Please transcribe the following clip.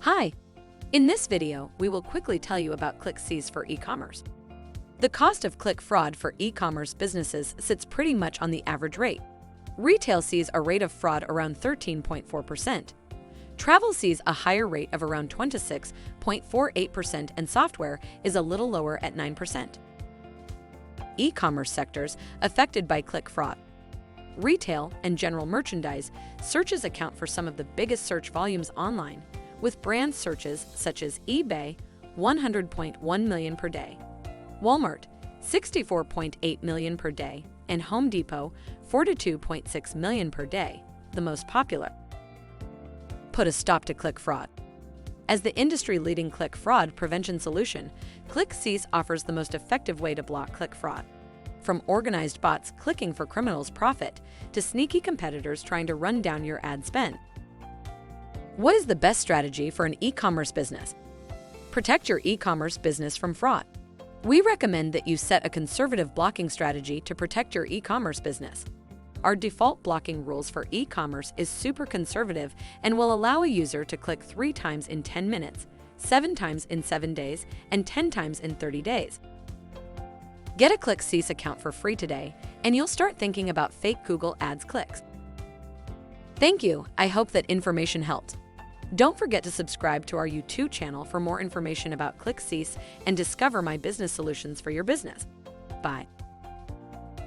Hi! In this video, we will quickly tell you about ClickCease for e-commerce. The cost of click fraud for e-commerce businesses sits pretty much on the average rate. Retail sees a rate of fraud around 13.4%. Travel sees a higher rate of around 26.48%, and software is a little lower at 9%. E-commerce sectors affected by click fraud. Retail and general merchandise searches account for some of the biggest search volumes online, with brand searches such as eBay, 100.1 million per day, Walmart, 64.8 million per day, and Home Depot, 42.6 million per day, the most popular. Put a stop to click fraud. As the industry-leading click fraud prevention solution, ClickCease offers the most effective way to block click fraud. From organized bots clicking for criminals' profit to sneaky competitors trying to run down your ad spend. What is the best strategy for an e-commerce business? Protect your e-commerce business from fraud. We recommend that you set a conservative blocking strategy to protect your e-commerce business. Our default blocking rules for e-commerce is super conservative and will allow a user to click 3 times in 10 minutes, 7 times in 7 days, and 10 times in 30 days. Get a ClickCease account for free today, and you'll start thinking about fake Google Ads clicks. Thank you. I hope that information helped. Don't forget to subscribe to our YouTube channel for more information about ClickCease and discover my business solutions for your business. Bye.